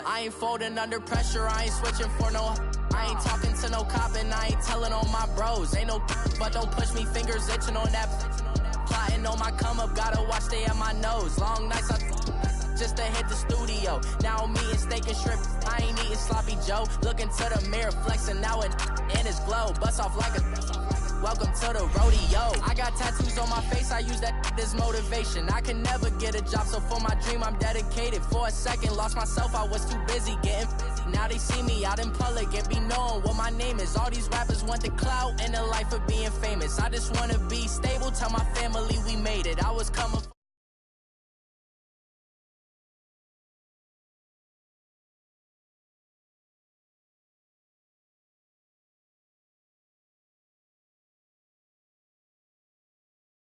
I ain't folding under pressure, I ain't switching for no. I ain't talking to no cop and I ain't telling on my bros. Ain't no but don't push me, fingers itching on that. Plotting on my come up, gotta watch stay at my nose. Long nights just to hit the studio. Now I'm eating steak and shrimp, I ain't eating sloppy Joe. Looking to the mirror, flexing now it in his glow. Bust off like a welcome to the rodeo. I got tattoos on my face, I use that as motivation. I can never get a job, so for my dream I'm dedicated. For a second, lost myself, I was too busy getting now they see me out in public and be knowing what my name is. All these rappers want the clout and the life of being famous. I just wanna be stable, tell my family we made it. I was coming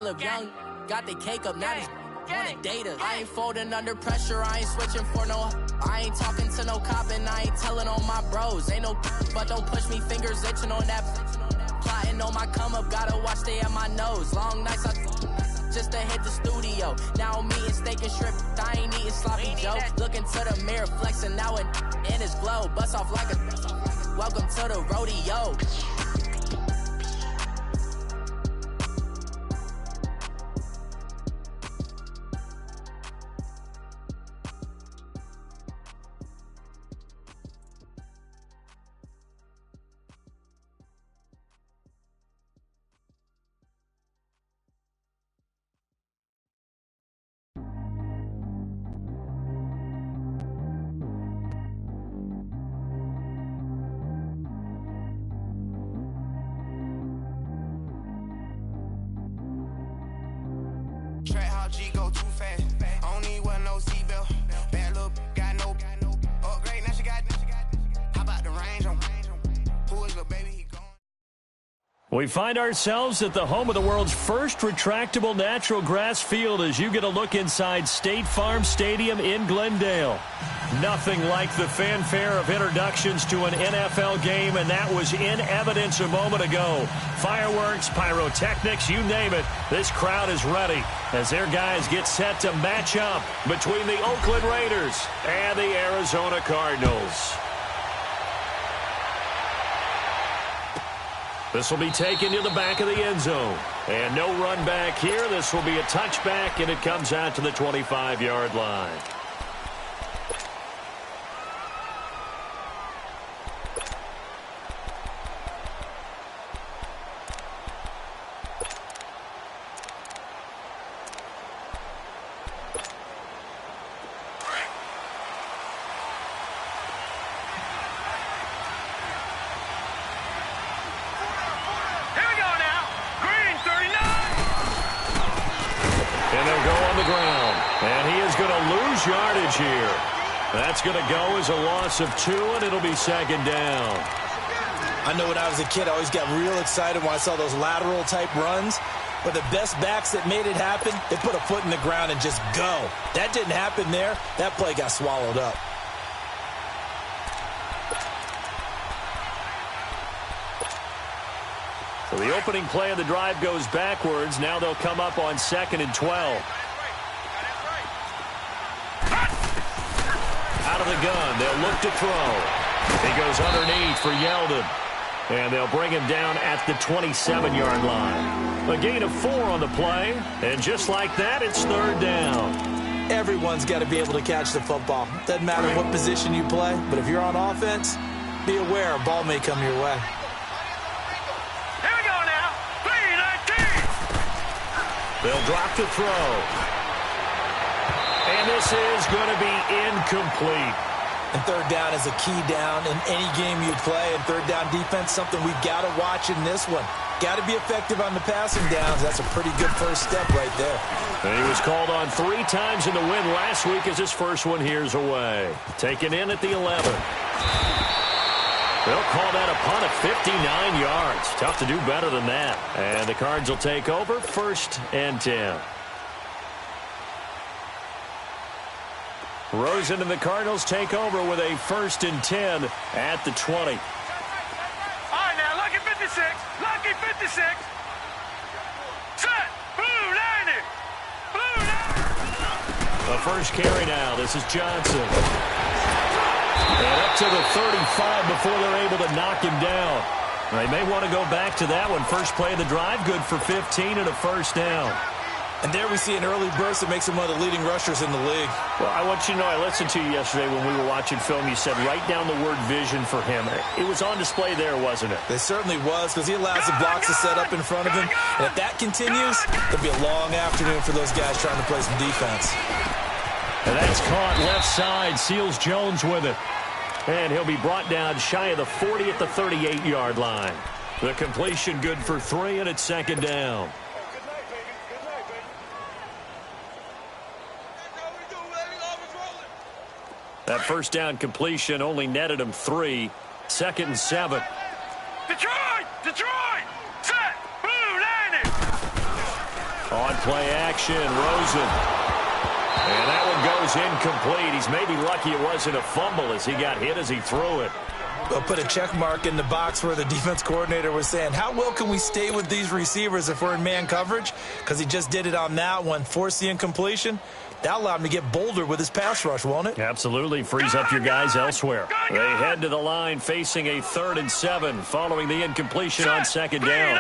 look young, got the cake up, now on the data. I ain't folding under pressure, I ain't switching for no. I ain't talking to no cop and I ain't telling on my bros. Ain't no but don't push me, fingers itching on that. Plotting on my come up, gotta watch stay at my nose. Long nights just to hit the studio. Now I'm eating steak and shrimp, I ain't eating sloppy Joe. Looking to the mirror, flexing now it in his glow. Bust off like a welcome to the rodeo. Track how G go too fast. I don't need one no seatbelt. Bad look, got no upgrade. Now she got. How about the range on? Who is little baby? He gone. We find ourselves at the home of the world's first retractable natural grass field as you get a look inside State Farm Stadium in Glendale. Nothing like the fanfare of introductions to an NFL game, and that was in evidence a moment ago. Fireworks, pyrotechnics, you name it. This crowd is ready as their guys get set to match up between the Oakland Raiders and the Arizona Cardinals. This will be taken to the back of the end zone. And no run back here. This will be a touchback, and it comes out to the 25-yard line. Yardage here. That's going to go as a loss of 2, and it'll be second down. I know when I was a kid, I always got real excited when I saw those lateral-type runs. But the best backs that made it happen, they put a foot in the ground and just go. That didn't happen there. That play got swallowed up. So the opening play of the drive goes backwards. Now they'll come up on 2nd and 12. Out of the gun, they'll look to throw. He goes underneath for Yeldon. And they'll bring him down at the 27-yard line. A gain of 4 on the play. And just like that, it's third down. Everyone's got to be able to catch the football. Doesn't matter what position you play, but if you're on offense, be aware a ball may come your way. Here we go now. 3-19. They'll drop to throw. And this is going to be incomplete. And third down is a key down in any game you play. And third down defense, something we've got to watch in this one. Got to be effective on the passing downs. That's a pretty good first step right there. And he was called on 3 times in the win last week as his first one here's away. Taken in at the 11. They'll call that a punt of 59 yards. Tough to do better than that. And the Cards will take over 1st and 10. Rosen and the Cardinals take over with a 1st and 10 at the 20. All right, now, lucky 56. Lucky 56. Set. Blue 90. Blue 90. The first carry now. This is Johnson. to the 35 before they're able to knock him down. They may want to go back to that one. First play of the drive, good for 15 and a first down. And there we see an early burst that makes him one of the leading rushers in the league. Well, I want you to know, I listened to you yesterday when we were watching film. You said write down the word vision for him. It was on display there, wasn't it? It certainly was, because he allows the blocks to set up in front of him. And if that continues, it'll be a long afternoon for those guys trying to play some defense. And that's caught left side. Seals Jones with it. And he'll be brought down shy of the 40 at the 38-yard line. The completion good for 3, and it's second down. That first down completion only netted him 3. 2nd and 7. Detroit! Detroit! Set! Blue landing! On play action, Rosen. And that one goes incomplete. He's maybe lucky it wasn't a fumble as he got hit as he threw it. They'll put a check mark in the box where the defense coordinator was saying, how well can we stay with these receivers if we're in man coverage? Because he just did it on that one, forced the incompletion. That allowed him to get bolder with his pass rush, won't it? Absolutely. Frees up your guys elsewhere. They head to the line facing a 3rd and 7 following the incompletion on second down. 3-19!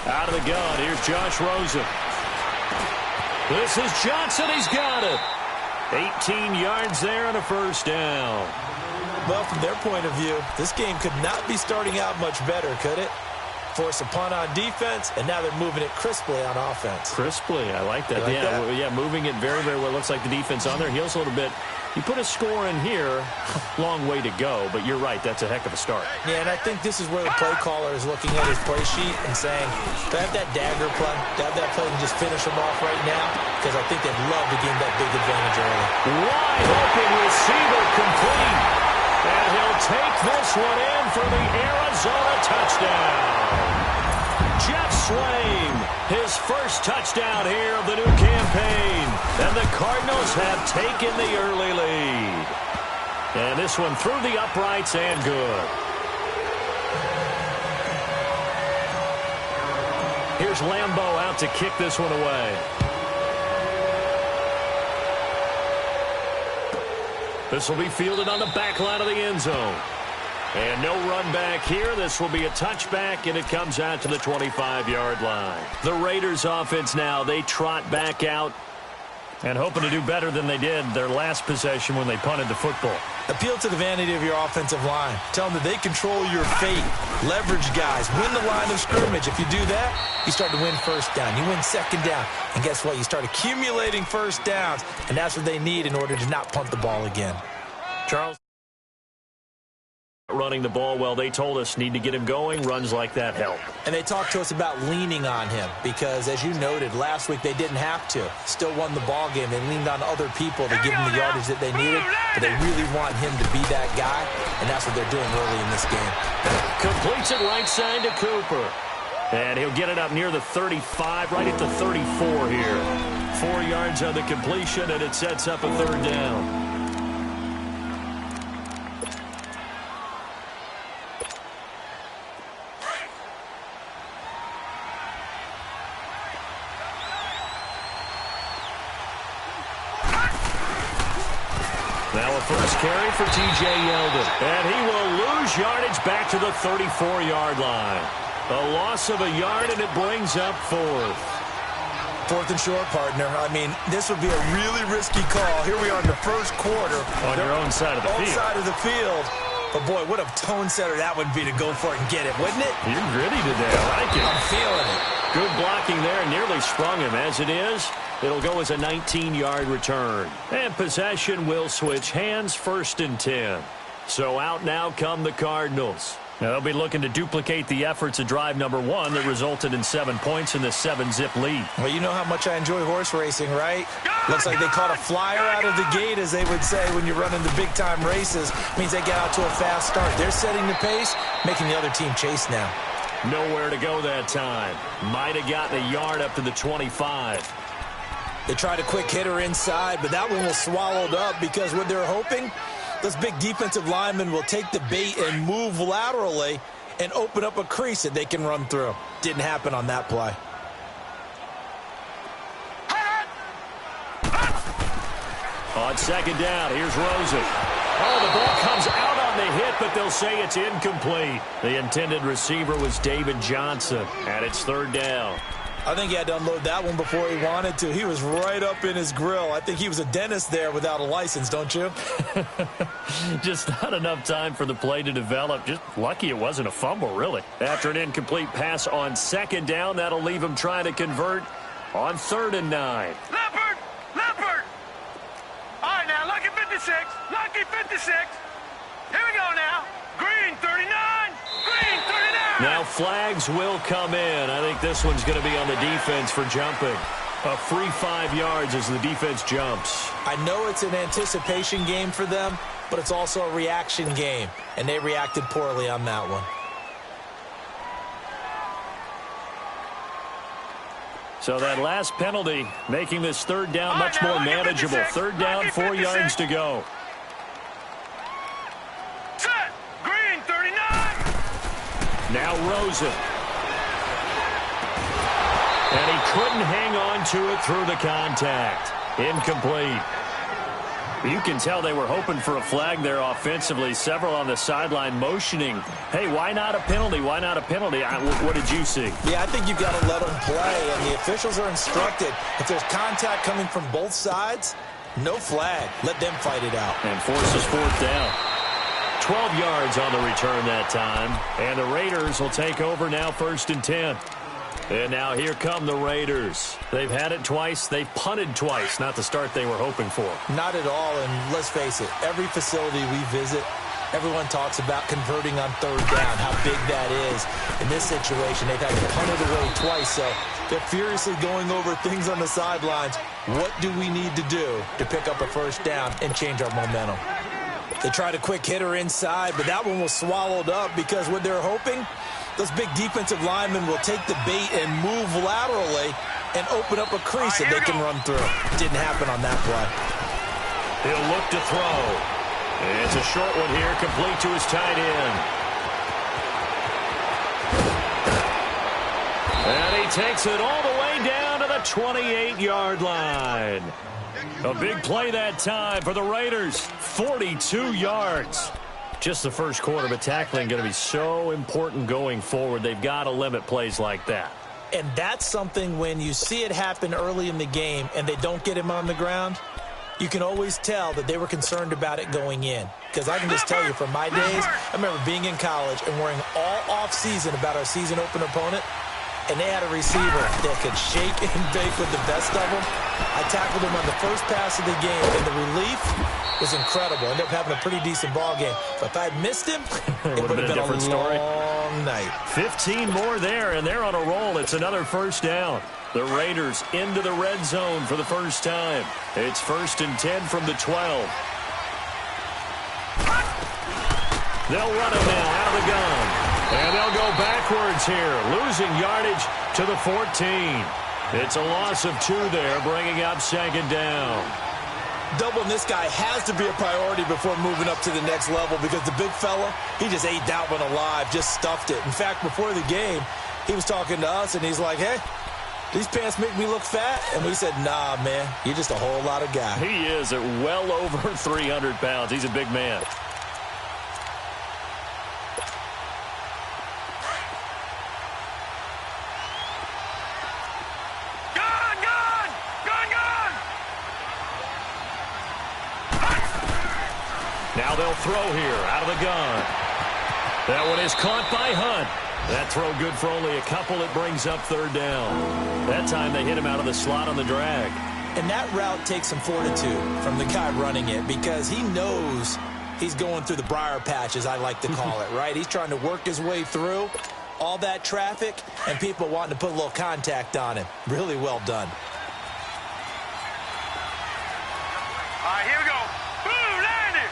Out of the gun, here's Josh Rosen. This is Johnson, he's got it. 18 yards there and a first down. Well, from their point of view, this game could not be starting out much better, could it? Force a punt on defense, and now they're moving it crisply on offense. Crisply, I like that. Yeah, moving it very, very well. Looks like the defense on their heels a little bit. You put a score in here, long way to go, but you're right, that's a heck of a start. Yeah, and I think this is where the play caller is looking at his play sheet and saying, to have that dagger play, to have that play and just finish them off right now, because I think they'd love to gain that big advantage early. Wide open receiver complete. And he'll take this one in for the Arizona touchdown. Jeff Swaim, his first touchdown here of the new campaign. And the Cardinals have taken the early lead. And this one through the uprights and good. Here's Lambeau out to kick this one away. This will be fielded on the back line of the end zone. And no run back here. This will be a touchback, and it comes out to the 25-yard line. The Raiders offense now, they trot back out and hoping to do better than they did their last possession when they punted the football. Appeal to the vanity of your offensive line. Tell them that they control your fate. Leverage guys. Win the line of scrimmage. If you do that, you start to win first down. You win second down. And guess what? You start accumulating first downs. And that's what they need in order to not punt the ball again. Charles running the ball well. They told us need to get him going. Runs like that help. And they talked to us about leaning on him because, as you noted, last week they didn't have to. Still won the ball game. They leaned on other people to give them the yardage that they needed. But they really want him to be that guy, and that's what they're doing early in this game. Completes it right side to Cooper. And he'll get it up near the 35, right at the 34 here. 4 yards on the completion, and it sets up a third down. Now a first carry for T.J. Yeldon. And he will lose yardage back to the 34-yard line. A loss of a yard, and it brings up 4th. 4th and short, partner. I mean, this would be a really risky call. Here we are in the first quarter. On your own side of the field. Own side of the field. But, boy, what a tone setter that would be to go for it and get it, wouldn't it? You're gritty today. I like it. I'm feeling it. Good blocking there. Nearly sprung him. As it is, it'll go as a 19-yard return. And possession will switch hands, 1st and 10. So out now come the Cardinals. Now they'll be looking to duplicate the efforts of drive number 1 that resulted in 7 points in the 7-zip lead. Well, you know how much I enjoy horse racing, right? Looks like they caught a flyer out of the gate, as they would say when you're running the big-time races. Means they get out to a fast start. They're setting the pace, making the other team chase now. Nowhere to go that time. Might have gotten a yard up to the 25. They tried a quick hitter inside, but that one was swallowed up because what they're hoping, those big defensive linemen will take the bait and move laterally and open up a crease that they can run through. Didn't happen on that play. On second down, here's Rosen. Oh, the ball comes out on the hit, but they'll say it's incomplete. The intended receiver was David Johnson, and it's third down. I think he had to unload that one before he wanted to. He was right up in his grill. I think he was a dentist there without a license, don't you? Just not enough time for the play to develop. Just lucky it wasn't a fumble, really. After an incomplete pass on second down, that'll leave him trying to convert on 3rd and 9. Leopard! Leopard! All right, now, lucky 56. Lucky 56. Here we go now. Green 39. Green 39. Now flags will come in. I think this one's going to be on the defense for jumping. A free 5 yards as the defense jumps. I know it's an anticipation game for them, but it's also a reaction game, and they reacted poorly on that one. So that last penalty making this third down much more manageable. 3rd down, 4 yards to go. Set. Green 39. Now Rosen. And he couldn't hang on to it through the contact. Incomplete. You can tell they were hoping for a flag there offensively. Several on the sideline motioning, hey, why not a penalty? Why not a penalty? What did you see? Yeah, I think you've got to let them play, and the officials are instructed. If there's contact coming from both sides, no flag. Let them fight it out. And forces 4th down. 12 yards on the return that time. And the Raiders will take over now 1st and 10. And now here come the Raiders. They've had it twice. They've punted twice. Not the start they were hoping for. Not at all, and let's face it, every facility we visit, everyone talks about converting on 3rd down, how big that is. In this situation, they've had to punt it away twice, so they're furiously going over things on the sidelines. What do we need to do to pick up a 1st down and change our momentum? They tried a quick hitter inside, but that one was swallowed up because what they're hoping, those big defensive linemen will take the bait and move laterally and open up a crease that they can run through. Didn't happen on that play. He'll look to throw. It's a short one here, complete to his tight end. And he takes it all the way down to the 28-yard line. A big play that time for the Raiders. 42 yards. Just the first quarter, but tackling going to be so important going forward. They've got to limit plays like that. And that's something when you see it happen early in the game and they don't get him on the ground, you can always tell that they were concerned about it going in. Because I can just tell you from my days, I remember being in college and worrying all off-season about our season opener opponent, and they had a receiver that could shake and bake with the best of them. I tackled him on the first pass of the game, and the relief was incredible. Ended up having a pretty decent ball game. But if I had missed him, it would have been a different story. Long night. 15 more there, and they're on a roll. It's another 1st down. The Raiders into the red zone for the first time. It's 1st and 10 from the 12. They'll run him now out of the gun. And they'll go backwards here, losing yardage to the 14. It's a loss of 2 there, bringing up 2nd down. Doubling this guy has to be a priority before moving up to the next level because the big fella, he just ate that one alive, just stuffed it. In fact, before the game, he was talking to us, and he's like, hey, these pants make me look fat? And we said, nah, man, you're just a whole lot of guy. He is at well over 300 pounds. He's a big man. Now they'll throw here out of the gun. That one is caught by Hunt. That throw good for only a couple. It brings up 3rd down. That time they hit him out of the slot on the drag. And that route takes some fortitude from the guy running it because he knows he's going through the briar patch, as I like to call it, right? He's trying to work his way through all that traffic and people wanting to put a little contact on him. Really well done. All right, here we go. Blue 90.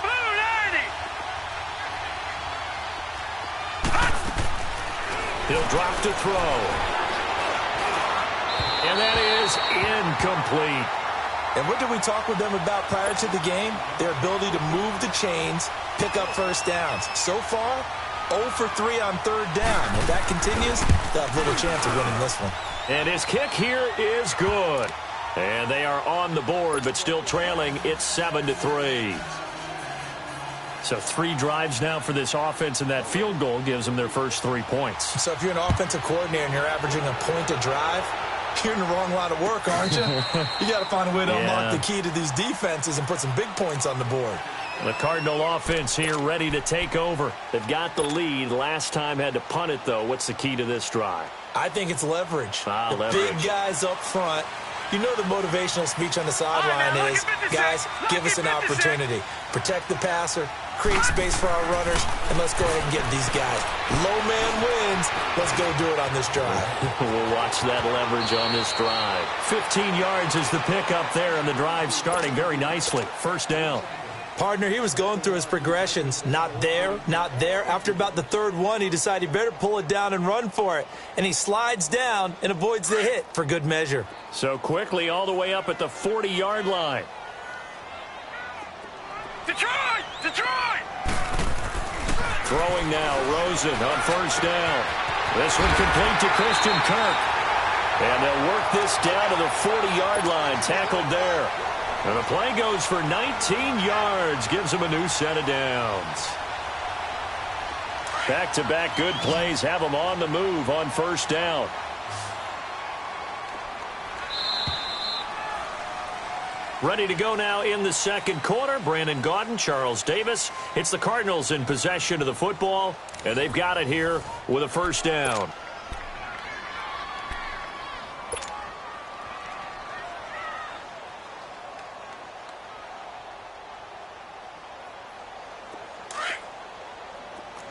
Blue 90. He'll drop to throw. And that is incomplete. And what did we talk with them about prior to the game? Their ability to move the chains, pick up 1st downs. So far, 0 for 3 on 3rd down. If that continues, they'll have little chance of winning this one. And his kick here is good. And they are on the board, but still trailing. It's 7-3. So 3 drives now for this offense, and that field goal gives them their first 3 points. So if you're an offensive coordinator and you're averaging a point a drive, you're in the wrong line of work, aren't you? You got to find a way to unlock the key to these defenses and put some big points on the board. The Cardinal offense here ready to take over. They've got the lead. Last time had to punt it, though. What's the key to this drive? I think it's leverage. Leverage. Big guys up front. You know the motivational speech on the sideline is, guys, give us an opportunity. Protect the passer, create space for our runners, and let's go ahead and get these guys. Low man wins. Let's go do it on this drive. We'll watch that leverage on this drive. 15 yards is the pickup there, and the drive starting very nicely. First down. Partner, he was going through his progressions. Not there, not there. After about the third one, he decided he better pull it down and run for it. And he slides down and avoids the hit for good measure. So quickly all the way up at the 40-yard line. Detroit! Detroit! Throwing now, Rosen on first down. This one complete to Christian Kirk. And they'll work this down to the 40-yard line. Tackled there. And the play goes for 19 yards. Gives them a new set of downs. Back-to-back good plays have them on the move on first down. Ready to go now in the second quarter. Brandon Gaudin, Charles Davis. It's the Cardinals in possession of the football, and they've got it here with a first down.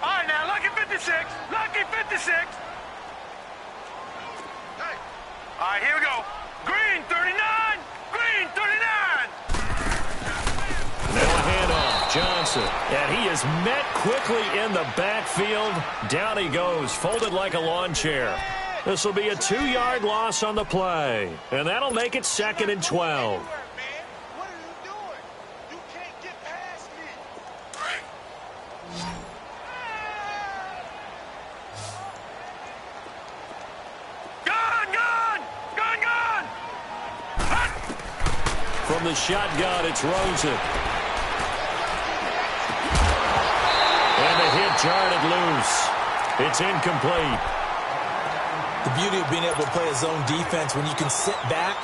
All right, now, lucky 56. Lucky 56. Hey. All right, here we go. Green 39. Green 39. Now a handoff, Johnson. And he is met quickly in the backfield. Down he goes, folded like a lawn chair. This will be a 2-yard loss on the play. And that'll make it 2nd and 12. What are you doing? You can't get past me. Gun! From the shotgun, it's Rosen. And the hit jarred loose. It's incomplete. The beauty of being able to play a zone defense when you can sit back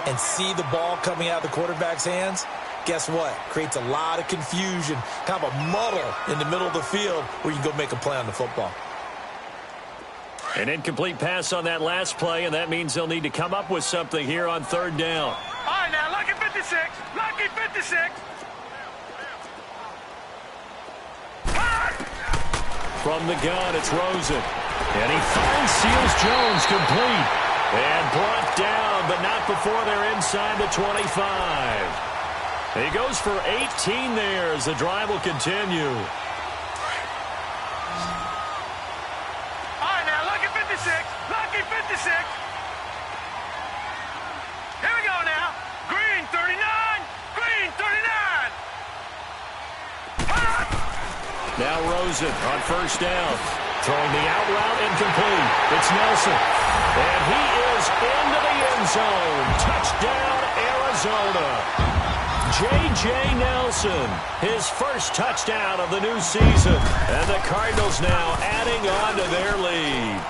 and see the ball coming out of the quarterback's hands, guess what? Creates a lot of confusion, kind of a muddle in the middle of the field where you can go make a play on the football. An incomplete pass on that last play, and that means they'll need to come up with something here on third down. All right, now, lucky 56. Lucky 56. From the gun, it's Rosen. And he finds Seals Jones complete. And brought down, but not before they're inside the 25. He goes for 18 there as the drive will continue. All right, now, lucky 56. Lucky 56. Here we go now. Green 39. Green 39. Now Rosen on first down. Throwing the out route incomplete. It's Nelson. And he is into the end zone. Touchdown, Arizona. J.J. Nelson, his first touchdown of the new season. And the Cardinals now adding on to their lead.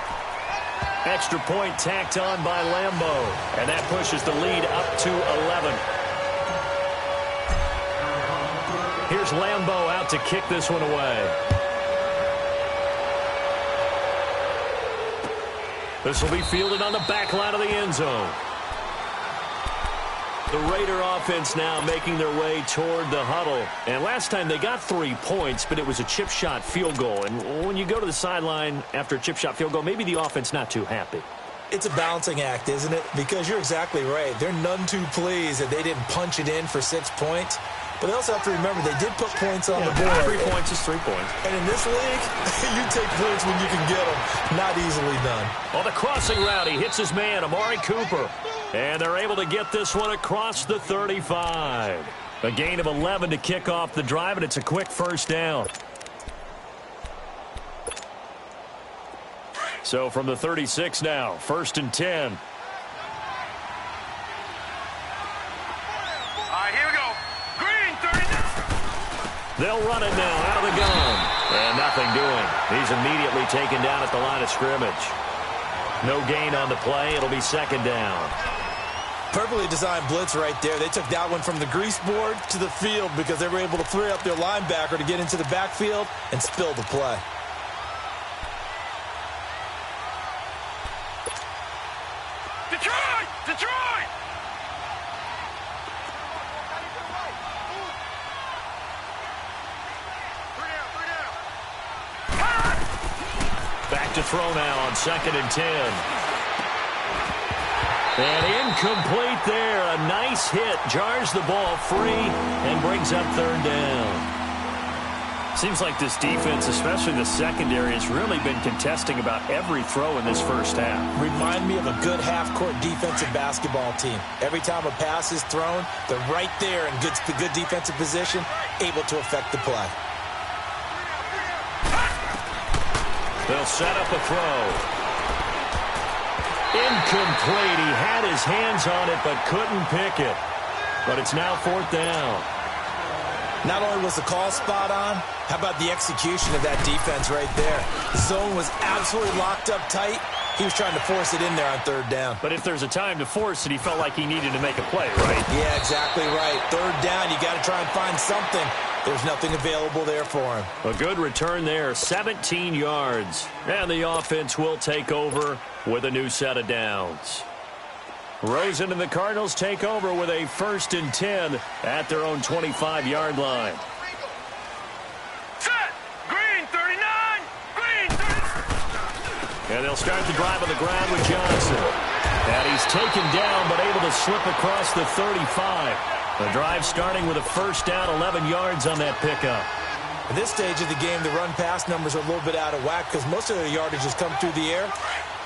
Extra point tacked on by Lambeau. And that pushes the lead up to 11. Here's Lambeau out to kick this one away. This will be fielded on the back line of the end zone. The Raider offense now making their way toward the huddle. And last time they got 3 points, but it was a chip shot field goal. And when you go to the sideline after a chip shot field goal, maybe the offense not too happy. It's a balancing act, isn't it? Because you're exactly right. They're none too pleased that they didn't punch it in for 6 points. But they also have to remember they did put points on the board. 3 points is 3 points. And in this league, you take points when you can get them. Not easily done. On the crossing route, he hits his man, Amari Cooper. And they're able to get this one across the 35. A gain of 11 to kick off the drive, and it's a quick first down. So from the 36 now, 1st and 10. They'll run it now out of the gun. And nothing doing. He's immediately taken down at the line of scrimmage. No gain on the play. It'll be second down. Perfectly designed blitz right there. They took that one from the grease board to the field because they were able to free up their linebacker to get into the backfield and spill the play. Detroit! Detroit! Back to throw now on 2nd and 10. And incomplete there. A nice hit. Jars the ball free and brings up 3rd down. Seems like this defense, especially the secondary, has really been contesting about every throw in this first half. Remind me of a good half-court defensive basketball team. Every time a pass is thrown, they're right there in good defensive position, able to affect the play. They'll set up a throw. Incomplete. He had his hands on it but couldn't pick it. But it's now 4th down. Not only was the call spot on, how about the execution of that defense right there? The zone was absolutely locked up tight. He was trying to force it in there on 3rd down. But if there's a time to force it, he felt like he needed to make a play, right? Yeah, exactly right. 3rd down, you got to try and find something. There's nothing available there for him. A good return there, 17 yards. And the offense will take over with a new set of downs. Rosen and the Cardinals take over with a 1st and 10 at their own 25-yard line. Set! Green 39! Green 39! And they'll start the drive on the ground with Johnson. And he's taken down but able to slip across the 35. The drive starting with a 1st down, 11 yards on that pickup. At this stage of the game, the run-pass numbers are a little bit out of whack because most of their yardage has come through the air.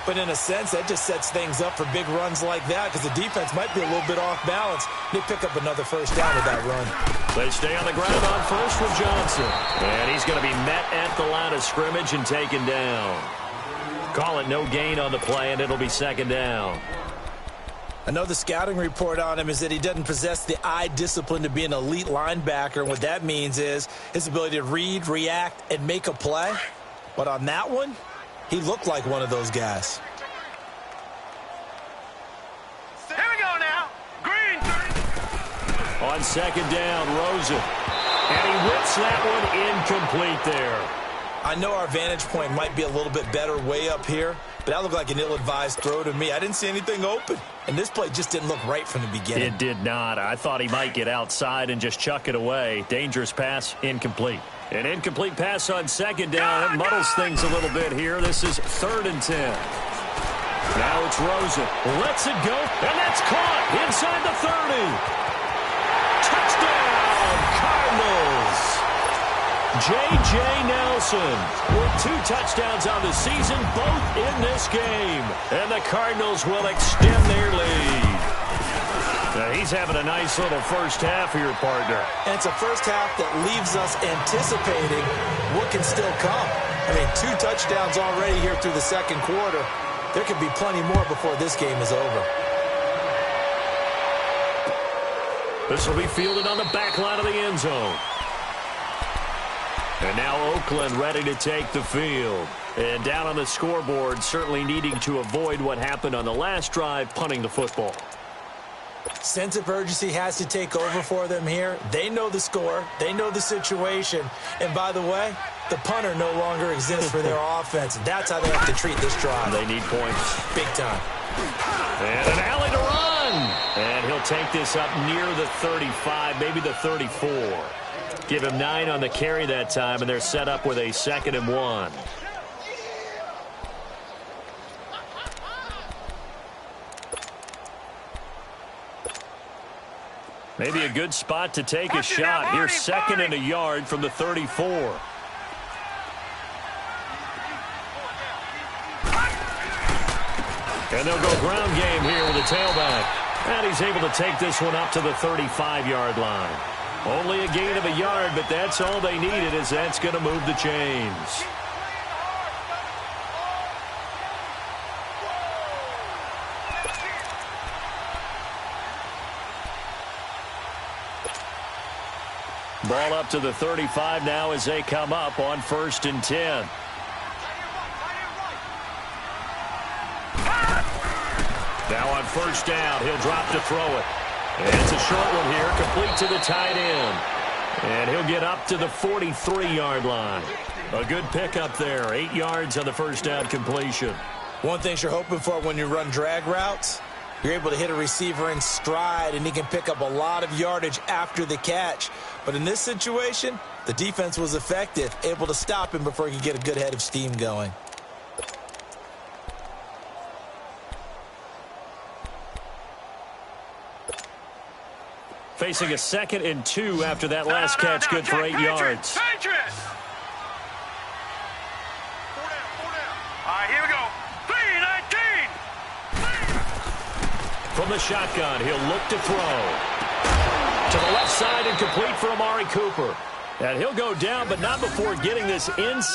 But in a sense, that just sets things up for big runs like that because the defense might be a little bit off balance. They pick up another 1st down with that run. They stay on the ground on 1st with Johnson. And he's going to be met at the line of scrimmage and taken down. Call it no gain on the play, and it'll be 2nd down. I know the scouting report on him is that he doesn't possess the eye discipline to be an elite linebacker. And what that means is his ability to read, react, and make a play. But on that one, he looked like one of those guys. Here we go now. Green 30. On 2nd down, Rosen. And he whips that one incomplete there. I know our vantage point might be a little bit better way up here, but that looked like an ill-advised throw to me. I didn't see anything open, and this play just didn't look right from the beginning. It did not. I thought he might get outside and just chuck it away. Dangerous pass, incomplete. An incomplete pass on 2nd down. It muddles things a little bit here. This is 3rd and 10. Now it's Rosen. Lets it go, and that's caught inside the 30. Touchdown, Cardinals. J.J. Nelson with 2 touchdowns on the season, both in this game. And the Cardinals will extend their lead. Now he's having a nice little first half here, partner. And it's a first half that leaves us anticipating what can still come. I mean, 2 touchdowns already here through the 2nd quarter. There could be plenty more before this game is over. This will be fielded on the back line of the end zone. And now Oakland ready to take the field. And down on the scoreboard, certainly needing to avoid what happened on the last drive, punting the football. Sense of urgency has to take over for them here. They know the score. They know the situation. And by the way, the punter no longer exists for their offense. That's how they have to treat this drive. They need points. Big time. And an alley to run. And he'll take this up near the 35, maybe the 34. Give him 9 on the carry that time, and they're set up with a 2nd and 1. Maybe a good spot to take a shot. Here's 2nd and a yard from the 34. And they'll go ground game here with a tailback. And he's able to take this one up to the 35-yard line. Only a gain of a yard, but that's all they needed, as that's going to move the chains. Ball up to the 35 now as they come up on 1st and 10. Now on 1st down, he'll drop to throw it. And it's a short one here, complete to the tight end. And he'll get up to the 43-yard line. A good pickup there, 8 yards on the 1st down completion. One thing you're hoping for when you run drag routes, you're able to hit a receiver in stride, and he can pick up a lot of yardage after the catch. But in this situation, the defense was effective, able to stop him before he could get a good head of steam going. Facing a 2nd and 2 after that last catch, good for 8 yards. Patriots! 4 down. All right, here we go. 3-19. From the shotgun, he'll look to throw. To the left side and complete for Amari Cooper. And he'll go down, but not before getting this inside.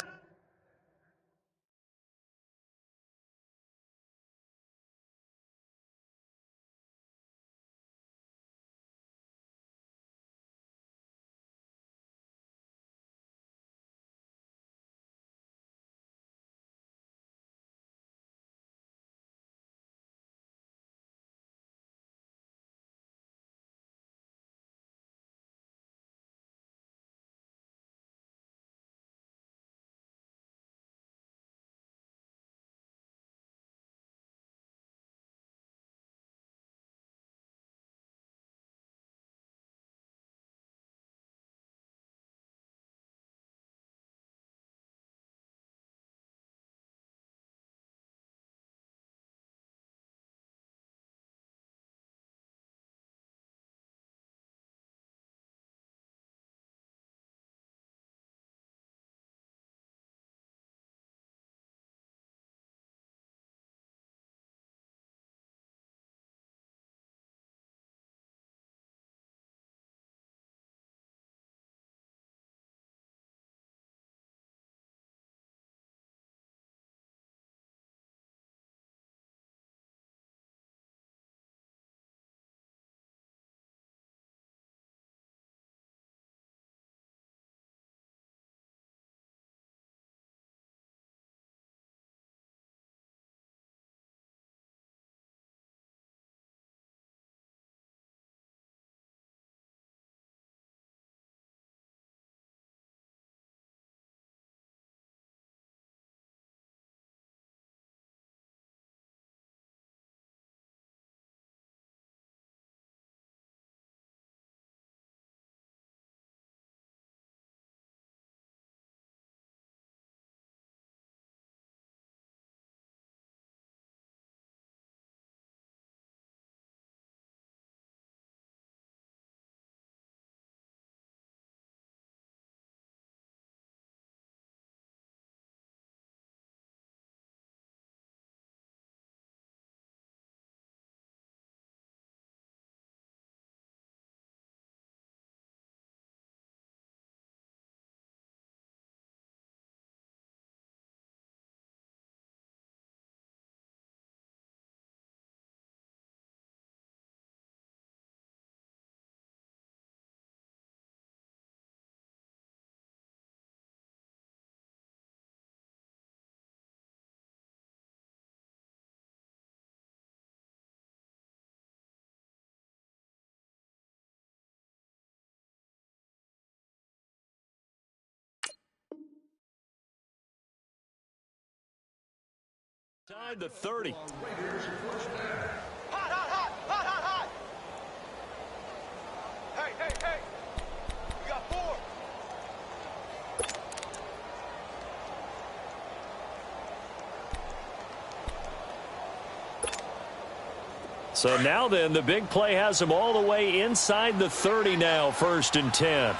Inside the 30. Hot. Hey. We got 4. So now then, the big play has him all the way inside the 30 now, 1st and 10.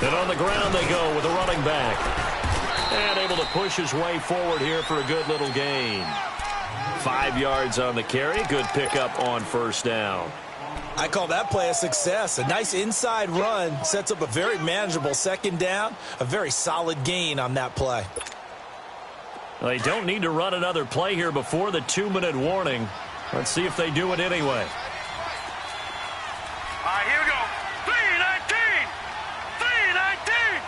And on the ground they go with a running back. And able to push his way forward here for a good little gain. 5 yards on the carry. Good pickup on 1st down. I call that play a success. A nice inside run sets up a very manageable 2nd down. A very solid gain on that play. They don't need to run another play here before the 2-minute warning. Let's see if they do it anyway. All right, here we go. 3:19. 3:19.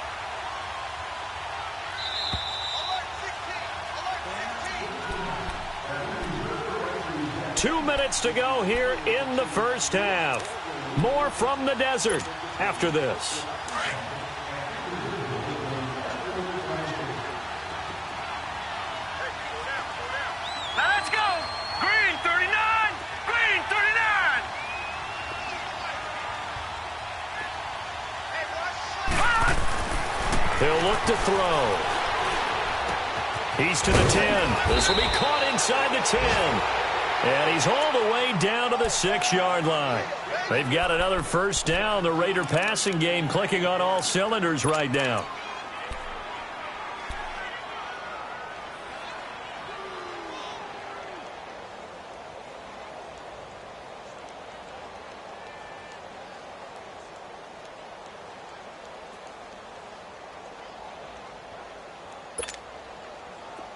2 minutes to go here in the first half. More from the desert after this. Now let's go. Green 39. Green 39. He'll look to throw. He's to the 10. This will be caught inside the 10. And he's all the way down to the 6-yard line. They've got another first down. The Raider passing game clicking on all cylinders right now.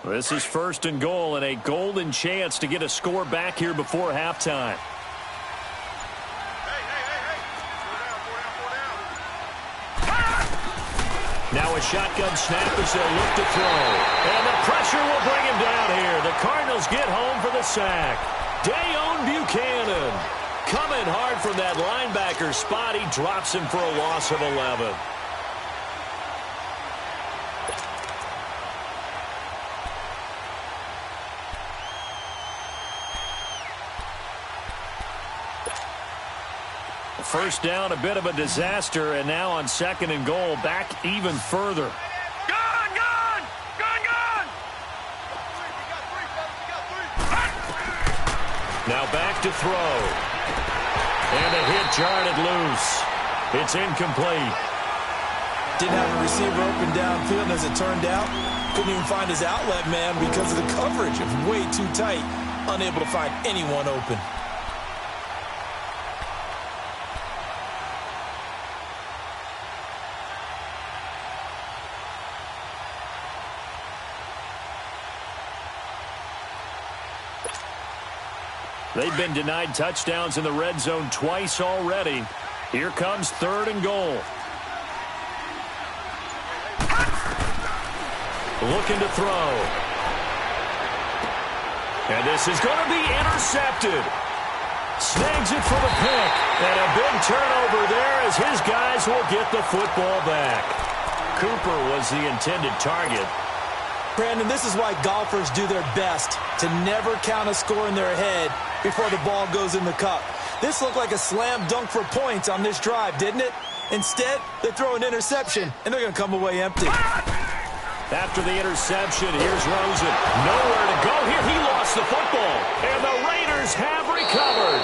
This is first and goal and a golden chance to get a score back here before halftime. Now a shotgun snap as they'll look to throw. And the pressure will bring him down here. The Cardinals get home for the sack. Dayon Buchanan coming hard from that linebacker spot. He drops him for a loss of 11. First down, a bit of a disaster, and now on second and goal, back even further. Gone, gone, gone, gone. Now back to throw. And a hit jarred it loose. It's incomplete. Didn't have a receiver open downfield, and as it turned out, couldn't even find his outlet man because of the coverage. It was way too tight, unable to find anyone open. They've been denied touchdowns in the red zone twice already. Here comes third and goal. Looking to throw. And this is going to be intercepted. Snags it for the pick. And a big turnover there as his guys will get the football back. Cooper was the intended target. Brandon, this is why golfers do their best to never count a score in their head before the ball goes in the cup. This looked like a slam dunk for points on this drive, didn't it? Instead, they throw an interception, and they're going to come away empty. After the interception, here's Rosen. Nowhere to go here. He lost the football, and the Raiders have recovered.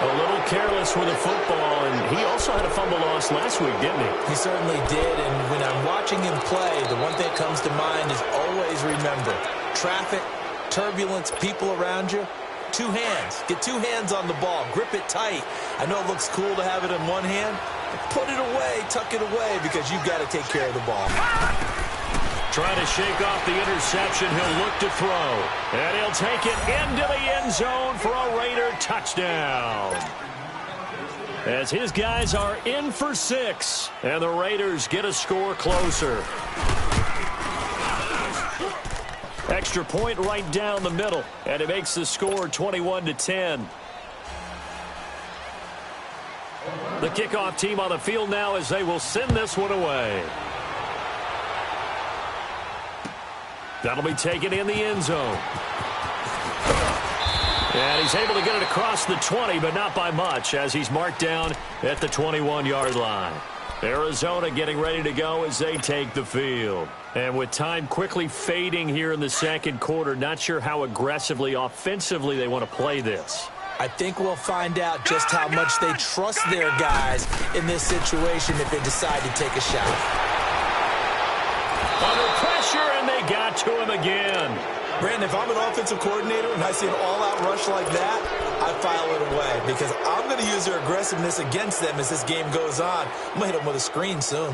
A little careless with the football, and he also had a fumble loss last week, didn't he? He certainly did, and when I'm watching him play, the one thing that comes to mind is always remember, traffic, turbulence, people around you, two hands. Get two hands on the ball. Grip it tight. I know it looks cool to have it in one hand, but put it away, tuck it away, because you've got to take care of the ball. Trying to shake off the interception. He'll look to throw. And he'll take it into the end zone for a Raider touchdown. As his guys are in for 6. And the Raiders get a score closer. Extra point right down the middle. And it makes the score 21-10. The kickoff team on the field now as they will send this one away. That'll be taken in the end zone. And he's able to get it across the 20, but not by much, as he's marked down at the 21-yard line. Arizona getting ready to go as they take the field. And with time quickly fading here in the second quarter, not sure how aggressively, offensively they want to play this. I think we'll find out just how much they trust their guys in this situation if they decide to take a shot. Under pressure, and they got to him again. Brandon, if I'm an offensive coordinator and I see an all-out rush like that, I file it away because I'm going to use their aggressiveness against them as this game goes on. I'm going to hit them with a screen soon.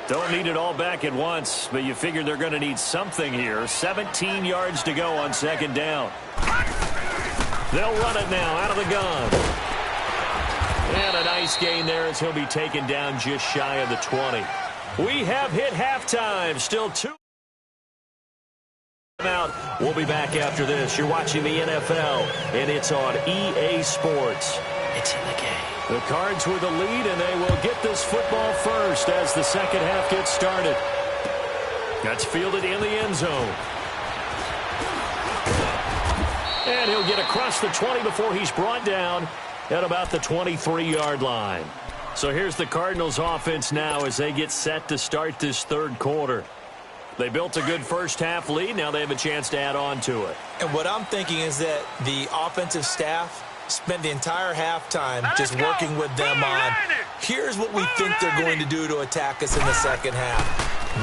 Don't need it all back at once, but you figure they're going to need something here. 17 yards to go on second down. They'll run it now out of the gun. And a nice gain there as he'll be taken down just shy of the 20. We have hit halftime. Still 2 out. We'll be back after this. You're watching the NFL, and it's on EA Sports. It's in the game. The Cards with the lead, and they will get this football first as the second half gets started. That's fielded in the end zone. And he'll get across the 20 before he's brought down at about the 23-yard line. So here's the Cardinals offense now as they get set to start this third quarter. They built a good first half lead. Now they have a chance to add on to it. And what I'm thinking is that the offensive staff spent the entire halftime just working with them on, here's what we think they're going to do to attack us in the second half.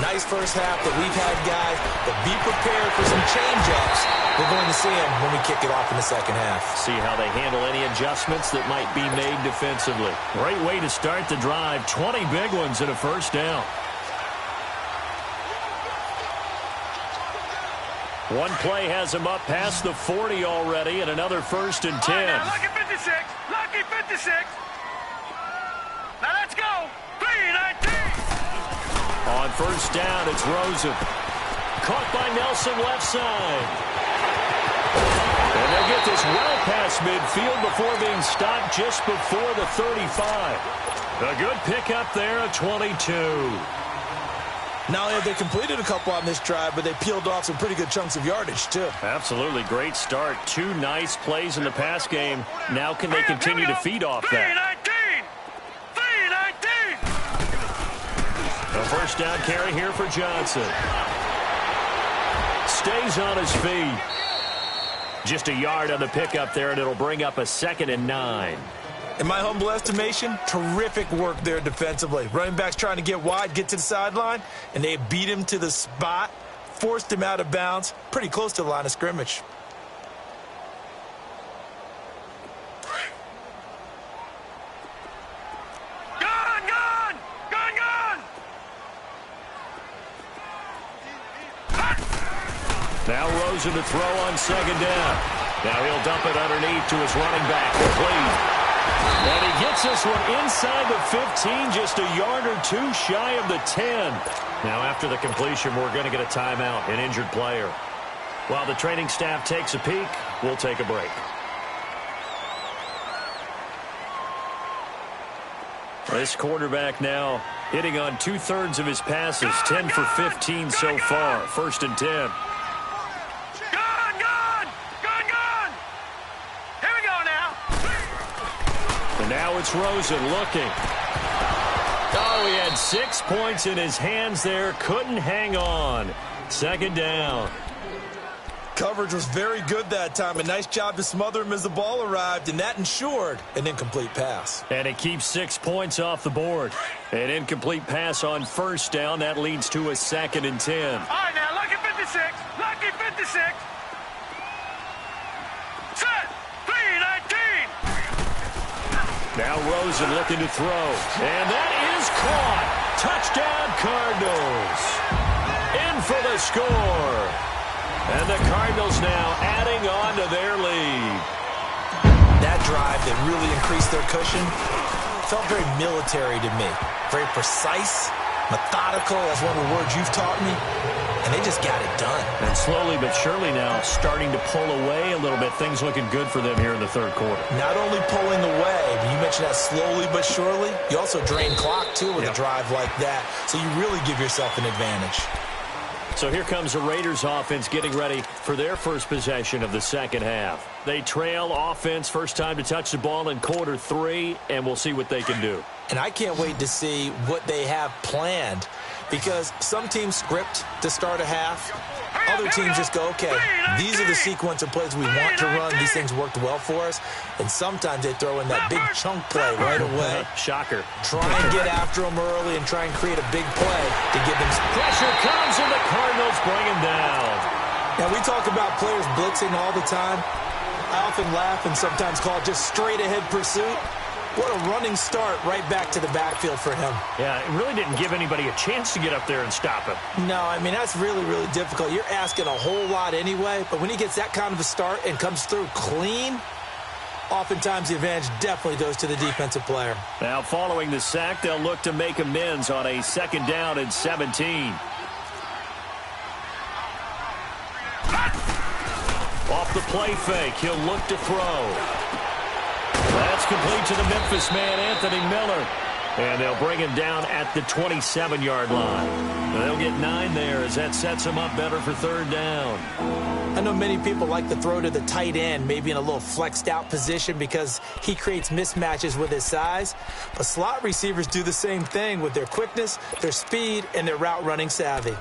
Nice first half that we've had, guys, but be prepared for some change-ups. We're going to see them when we kick it off in the second half. See how they handle any adjustments that might be made defensively. Great way to start the drive. 20 big ones and a first down. One play has him up past the 40 already, and another 1st and 10. Now, lucky 56. Lucky 56. Now let's go. 3-19. On first down, it's Rosen. Caught by Nelson left side. And they'll get this well past midfield before being stopped just before the 35. A good pickup there at 22. Not only have they completed a couple on this drive, but they peeled off some pretty good chunks of yardage, too. Absolutely great start. 2 nice plays in the pass game. Now can they continue to feed off that? 3-19. A first down carry here for Johnson. Stays on his feet. Just a yard on the pickup there, and it'll bring up a 2nd and 9. In my humble estimation, terrific work there defensively. Running backs trying to get wide, get to the sideline, and they beat him to the spot, forced him out of bounds, pretty close to the line of scrimmage. Now Rosen to throw on second down. Now he'll dump it underneath to his running back. Complete. And he gets this one inside the 15, just a yard or 2 shy of the 10. Now after the completion, we're going to get a timeout, an injured player. While the training staff takes a peek, we'll take a break. This quarterback now hitting on 2/3 of his passes, 10 for 15 so far, 1st and 10. Now it's Rosen looking. Oh, he had 6 points in his hands there. Couldn't hang on. 2nd down. Coverage was very good that time. A nice job to smother him as the ball arrived, and that ensured an incomplete pass. And it keeps 6 points off the board. An incomplete pass on first down. That leads to a 2nd and 10. All right, now, lucky 56. Lucky 56. Set. 3-19. Now Rosen looking to throw. And that is caught. Touchdown, Cardinals. In for the score. And the Cardinals now adding on to their lead. That drive that really increased their cushion felt very military to me. Very precise, methodical. That's one of the words you've taught me. And they just got it done. And slowly but surely now starting to pull away a little bit. Things looking good for them here in the third quarter. Not only pulling away, but you mentioned that slowly but surely. You also drain clock, too, with a drive like that. So you really give yourself an advantage. So here comes the Raiders offense getting ready for their first possession of the second half. They trail offense, first time to touch the ball in quarter 3, and we'll see what they can do. And I can't wait to see what they have planned, because some teams script to start a half. Other teams just go, okay, these are the sequence of plays we want to run. These things worked well for us. And sometimes they throw in that big chunk play right away. Shocker. Try and get after them early and try and create a big play to give them some pressure. Comes and the Cardinals bring him down. Now, we talk about players blitzing all the time. I often laugh and sometimes call it just straight-ahead pursuit. What a running start right back to the backfield for him. Yeah, it really didn't give anybody a chance to get up there and stop him. No, I mean, that's really, really difficult. You're asking a whole lot anyway, but when he gets that kind of a start and comes through clean, oftentimes the advantage definitely goes to the defensive player. Now, following the sack, they'll look to make amends on a 2nd down and 17. Off the play fake, he'll look to throw. That's complete to the Memphis man, Anthony Miller. And they'll bring him down at the 27-yard line. They'll get 9 there as that sets him up better for 3rd down. I know many people like to throw to the tight end, maybe in a little flexed out position because he creates mismatches with his size. But slot receivers do the same thing with their quickness, their speed, and their route running savvy.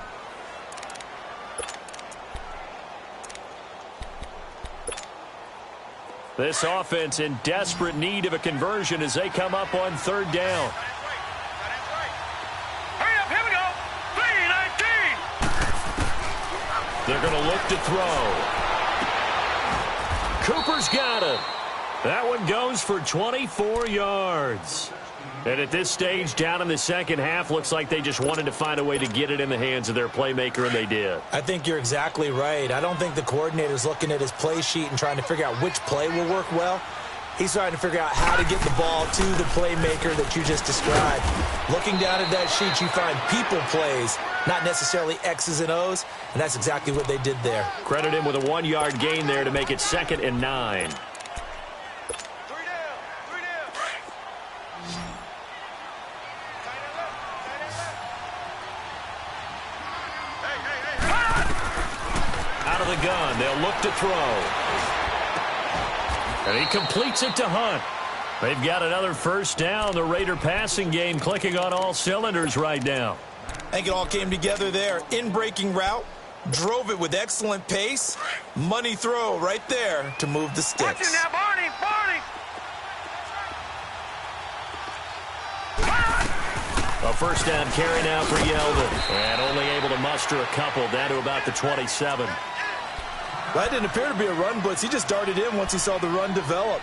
This offense in desperate need of a conversion as they come up on 3rd down. Hurry up, here we go. 3-19. They're going to look to throw. Cooper's got it. That one goes for 24 yards. And at this stage, down in the 2nd half, looks like they just wanted to find a way to get it in the hands of their playmaker, and they did. I think you're exactly right. I don't think the coordinator's looking at his play sheet and trying to figure out which play will work well. He's trying to figure out how to get the ball to the playmaker that you just described. Looking down at that sheet, you find people plays, not necessarily X's and O's, and that's exactly what they did there. Credit him with a 1-yard gain there to make it 2nd and 9. Out of the gun, they'll look to throw. And he completes it to Hunt. They've got another 1st down. The Raider passing game clicking on all cylinders right now. I think it all came together there. In-breaking route, drove it with excellent pace. Money throw right there to move the Watch him sticks. now, Barney. A 1st down carry now for Yeldon. And only able to muster a couple down to about the 27. That didn't appear to be a run blitz. He just darted in once he saw the run develop.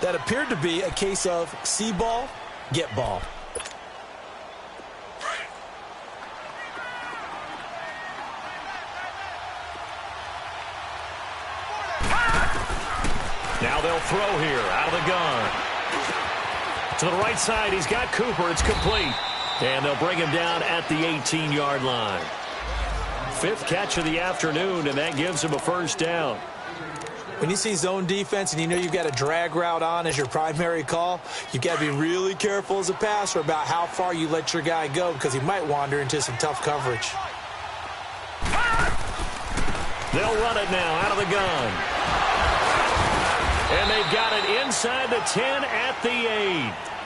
That appeared to be a case of see ball, get ball. Now they'll throw here out of the gun. To the right side, he's got Cooper. It's complete. And they'll bring him down at the 18-yard line. 5th catch of the afternoon, and that gives him a 1st down. When you see zone defense and you know you've got a drag route on as your primary call, you've got to be really careful as a passer about how far you let your guy go because he might wander into some tough coverage. They'll run it now out of the gun. And they've got it inside the 10 at the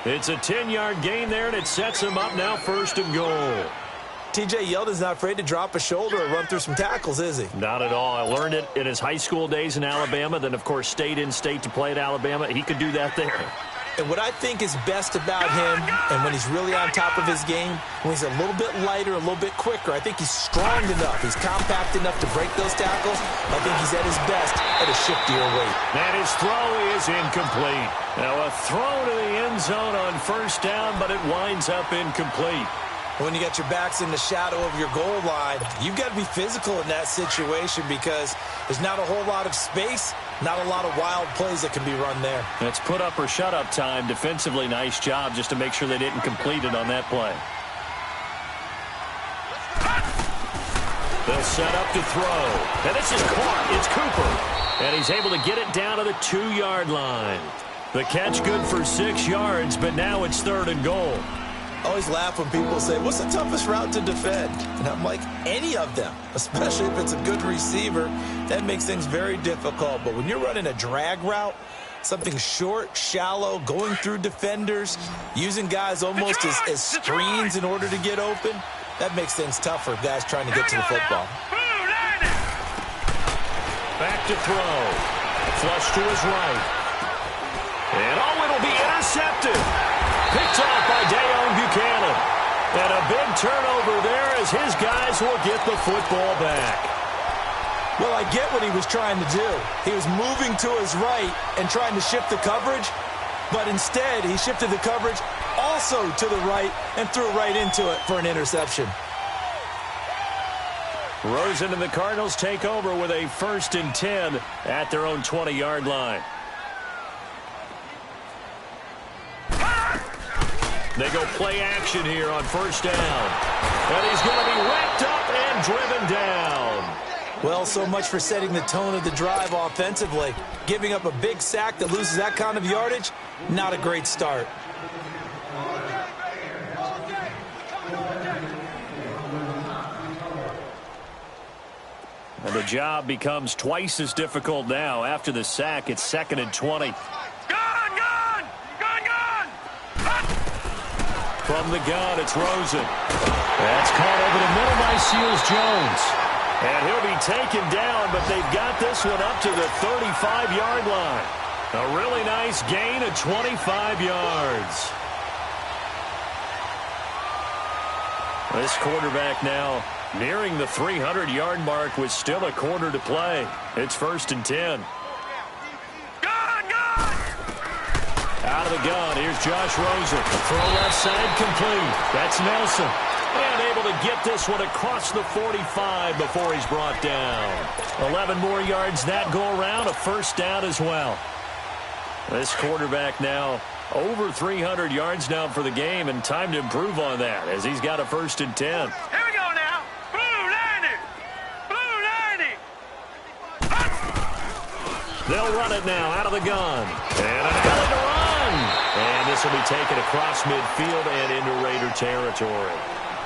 8. It's a 10-yard gain there, and it sets them up now 1st and goal. T.J. Yeldon's not afraid to drop a shoulder or run through some tackles, is he? Not at all. I learned it in his high school days in Alabama, then, of course, stayed in state to play at Alabama. He could do that there. And what I think is best about him, and when he's really on top of his game, when he's a little bit lighter, a little bit quicker, I think he's strong enough, he's compact enough to break those tackles. I think he's at his best at a shiftier weight. And his throw is incomplete. Now a throw to the end zone on 1st down, but it winds up incomplete. When you got your backs in the shadow of your goal line, you've got to be physical in that situation because there's not a whole lot of space, not a lot of wild plays that can be run there. It's put up or shut up time. Defensively, nice job just to make sure they didn't complete it on that play. They'll set up to throw. And this is caught. It's Cooper. And he's able to get it down to the 2-yard line. The catch good for 6 yards, but now it's 3rd and goal. I always laugh when people say, what's the toughest route to defend? And I'm like, any of them, especially if it's a good receiver. That makes things very difficult. But when you're running a drag route, something short, shallow, going through defenders, using guys almost as screens in order to get open, that makes things tough for guys trying to get to the football. Back to throw. Flush to his right. And it'll be intercepted. Picked off by Deone Bucannon. And a big turnover there as his guys will get the football back. Well, I get what he was trying to do. He was moving to his right and trying to shift the coverage. but instead he shifted the coverage also to the right and threw right into it for an interception. Rosen and the Cardinals take over with a 1st and 10 at their own 20-yard line. They go play action here on 1st down. And he's going to be wrapped up and driven down. Well, so much for setting the tone of the drive offensively. Giving up a big sack that loses that kind of yardage, not a great start. And the job becomes twice as difficult now. After the sack, it's 2nd and 20. From the gun, it's Rosen. That's caught over the middle by Seals-Jones. And he'll be taken down, but they've got this one up to the 35-yard line. A really nice gain of 25 yards. This quarterback now nearing the 300-yard mark with still a quarter to play. It's 1st and 10. Out of the gun, here's Josh Rosen. Throw left side complete. That's Nelson. And able to get this one across the 45 before he's brought down. 11 more yards that go around, a 1st down as well. This quarterback now over 300 yards now for the game, and time to improve on that as he's got a 1st and 10. Here we go now. Blue 90. Blue 90. They'll run it now out of the gun. And an alley to run. And this will be taken across midfield and into Raider territory.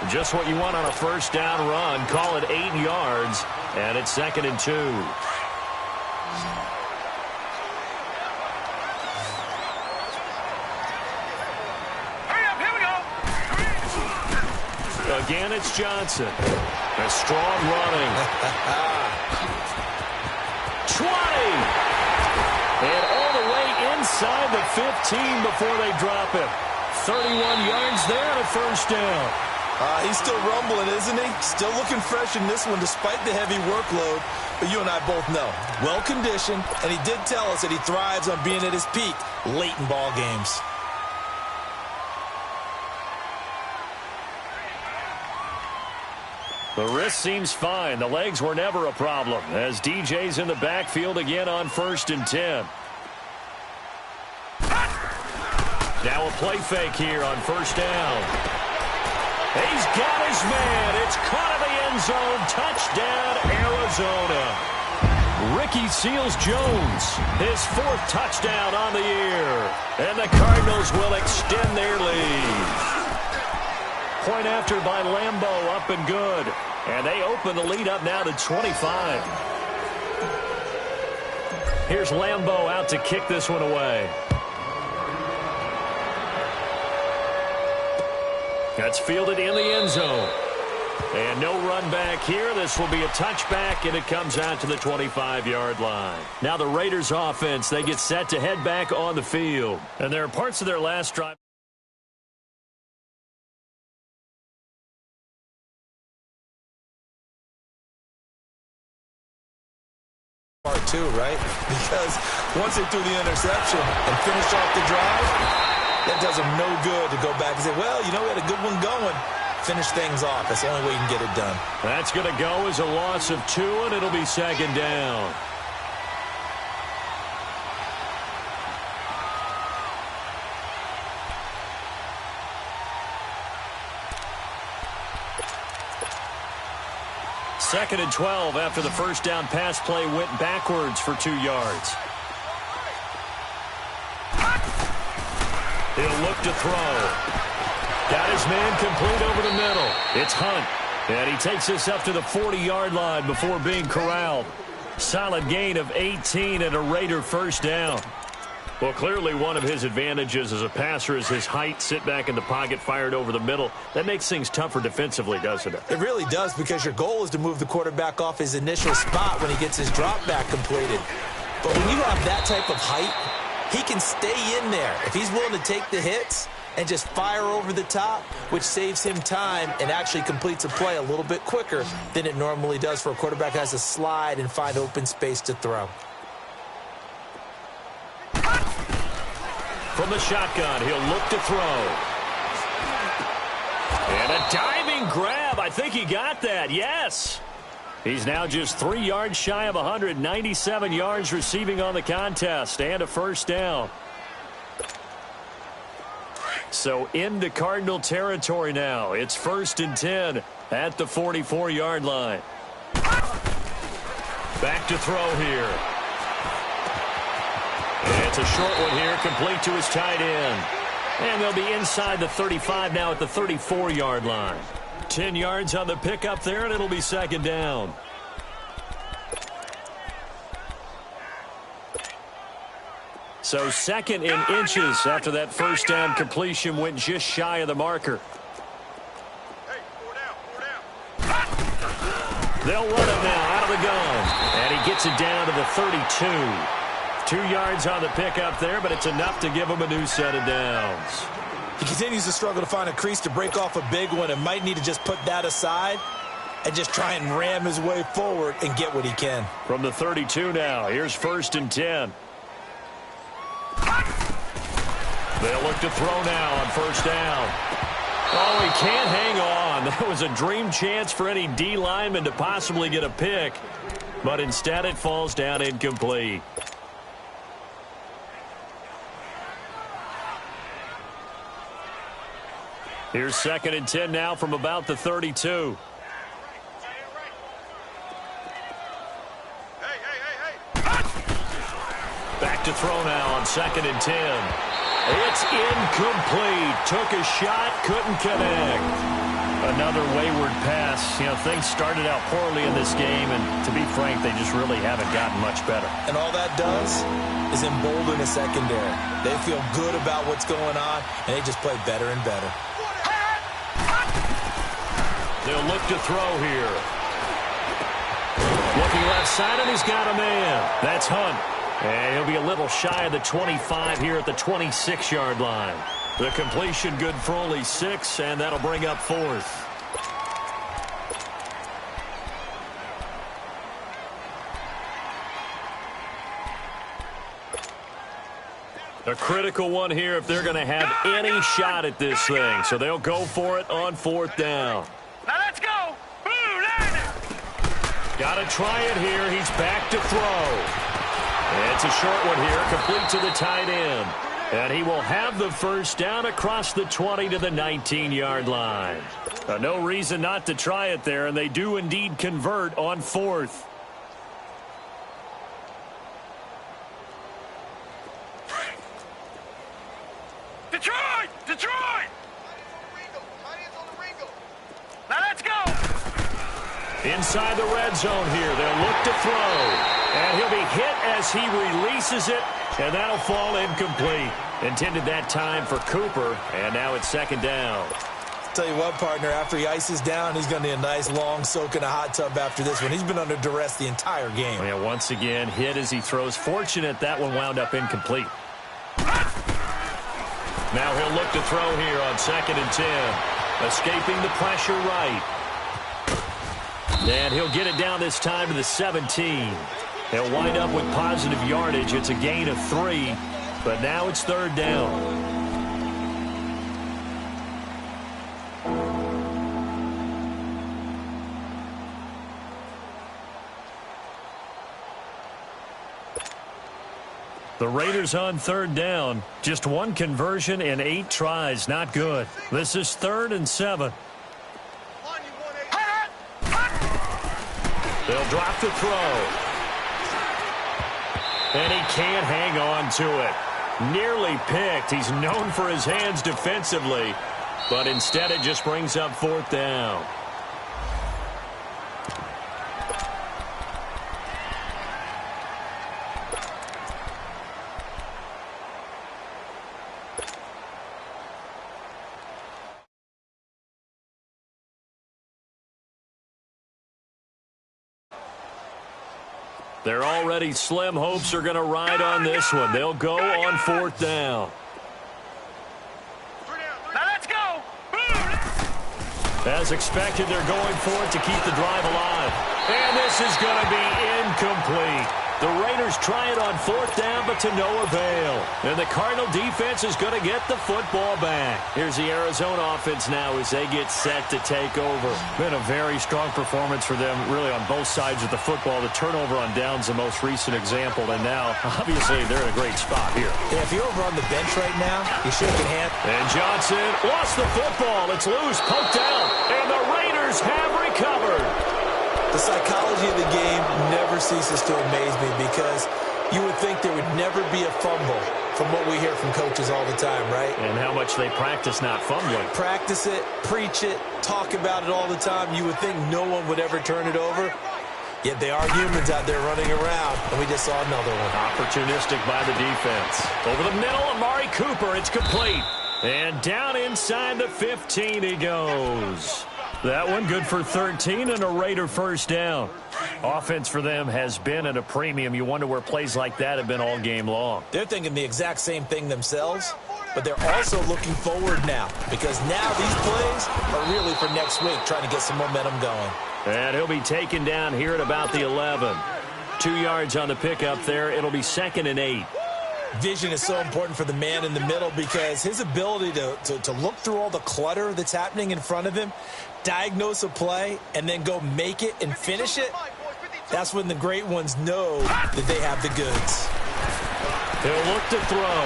Just what you want on a 1st down run. Call it 8 yards. And it's 2nd and 2. Hurry up, here we go. Again, it's Johnson. A strong running. 20. And all the way inside the 15 before they drop it. 31 yards there and a 1st down. He's still rumbling, isn't he? Still looking fresh in this one despite the heavy workload. But you and I both know, well-conditioned, and he did tell us that he thrives on being at his peak late in ball games. The wrist seems fine. The legs were never a problem as DJ's in the backfield again on 1st and 10. Now a play fake here on 1st down. He's got his man. It's caught in the end zone. Touchdown, Arizona. Ricky Seals-Jones, his 4th touchdown on the year. And the Cardinals will extend their lead. Point after by Lambo, up and good. And they open the lead up now to 25. Here's Lambo out to kick this one away. That's fielded in the end zone. And no run back here. This will be a touchback, and it comes out to the 25-yard line. Now the Raiders offense, they get set to head back on the field. And there are parts of their last drive. Part 2, right? Because once they threw the interception and finished off the drive, that does them no good to go back and say, well, you know, we had a good one going. Finish things off. That's the only way you can get it done. That's going to go as a loss of 2, and it'll be 2nd down. Second and 12 after the 1st down pass play went backwards for 2 yards. He'll look to throw. Got his man complete over the middle. It's Hunt. And he takes this up to the 40-yard line before being corralled. Solid gain of 18 and a Raider 1st down. Well, clearly one of his advantages as a passer is his height. Sit back in the pocket, fired over the middle. That makes things tougher defensively, doesn't it? It really does, because your goal is to move the quarterback off his initial spot when he gets his drop back completed. But when you have that type of height, he can stay in there if he's willing to take the hits and just fire over the top, which saves him time and actually completes a play a little bit quicker than it normally does for a quarterback who has to slide and find open space to throw. from the shotgun. He'll look to throw. And a diving grab. I think he got that. Yes. He's now just 3 yards shy of 197 yards receiving on the contest and a first down. So into Cardinal territory now. It's 1st and 10 at the 44-yard line. Back to throw here. And it's a short one here, complete to his tight end. And they'll be inside the 35 now at the 34-yard line. 10 yards on the pickup there, and it'll be 2nd down. So 2nd in inches after that first down completion went just shy of the marker. They'll run it now out of the gun. And he gets it down to the 32. 2 yards on the pickup there, but it's enough to give him a new set of downs. He continues to struggle to find a crease to break off a big one and might need to just put that aside and just try and ram his way forward and get what he can. From the 32 now, here's 1st and 10. They'll look to throw now on 1st down. Oh, he can't hang on. That was a dream chance for any D lineman to possibly get a pick, but instead it falls down incomplete. Here's 2nd and 10 now from about the 32. Back to throw now on 2nd and 10. It's incomplete. Took a shot, couldn't connect. Another wayward pass. You know, things started out poorly in this game, and to be frank, they just really haven't gotten much better. And all that does is embolden the secondary. They feel good about what's going on, and they just play better and better. They'll look to throw here. Looking left side, and he's got a man. That's Hunt. And he'll be a little shy of the 25 here at the 26-yard line. The completion good for only 6, and that'll bring up 4th. A critical one here if they're going to have any shot at this thing. So they'll go for it on 4th down. Now let's go. Got to try it here. He's back to throw. It's a short one here, complete to the tight end. And he will have the first down across the 20 to the 19-yard line. No reason not to try it there, and they do indeed convert on 4th. Detroit! Detroit! Now let's go! Inside the red zone here, they'll look to throw. And he'll be hit as he releases it, and that'll fall incomplete. Intended that time for Cooper, and now it's 2nd down. Tell you what, partner, after he ices down, he's going to need a nice long soak in a hot tub after this one. He's been under duress the entire game. Yeah, once again, hit as he throws. Fortunate that one wound up incomplete. Now he'll look to throw here on 2nd and 10. Escaping the pressure right. And he'll get it down this time to the 17. They'll wind up with positive yardage. It's a gain of 3, but now it's 3rd down. The Raiders on 3rd down. Just 1 conversion in 8 tries. Not good. This is 3rd and 7. They'll drop the throw. And he can't hang on to it. Nearly picked. He's known for his hands defensively, but instead it just brings up 4th down. Their already slim hopes are going to ride on this one. They'll go on 4th down. Now let's go. As expected, they're going for it to keep the drive alive. And this is going to be incomplete. The Raiders try it on 4th down, but to no avail. And the Cardinal defense is going to get the football back. Here's the Arizona offense now as they get set to take over. Been a very strong performance for them, really, on both sides of the football. The turnover on downs, the most recent example. And now, obviously, they're in a great spot here. Yeah, if you're over on the bench right now, you're shaking hands. And Johnson lost the football. It's loose, poked down. And the Raiders have recovered. The psychology of the game never ceases to amaze me because you would think there would never be a fumble from what we hear from coaches all the time, right? And how much they practice not fumbling. Practice it, preach it, talk about it all the time. You would think no one would ever turn it over. Yet they are humans out there running around, and we just saw another one. Opportunistic by the defense. Over the middle, Amari Cooper. It's complete. And down inside the 15 he goes. That one good for 13 and a Raider first down. Offense for them has been at a premium. You wonder where plays like that have been all game long. They're thinking the exact same thing themselves, but they're also looking forward now because now these plays are really for next week, trying to get some momentum going. And he'll be taken down here at about the 11. 2 yards on the pickup there. It'll be 2nd and 8. Vision is so important for the man in the middle because his ability to look through all the clutter that's happening in front of him, diagnose a play, and then go make it and finish it, that's when the great ones know that they have the goods. He'll look to throw.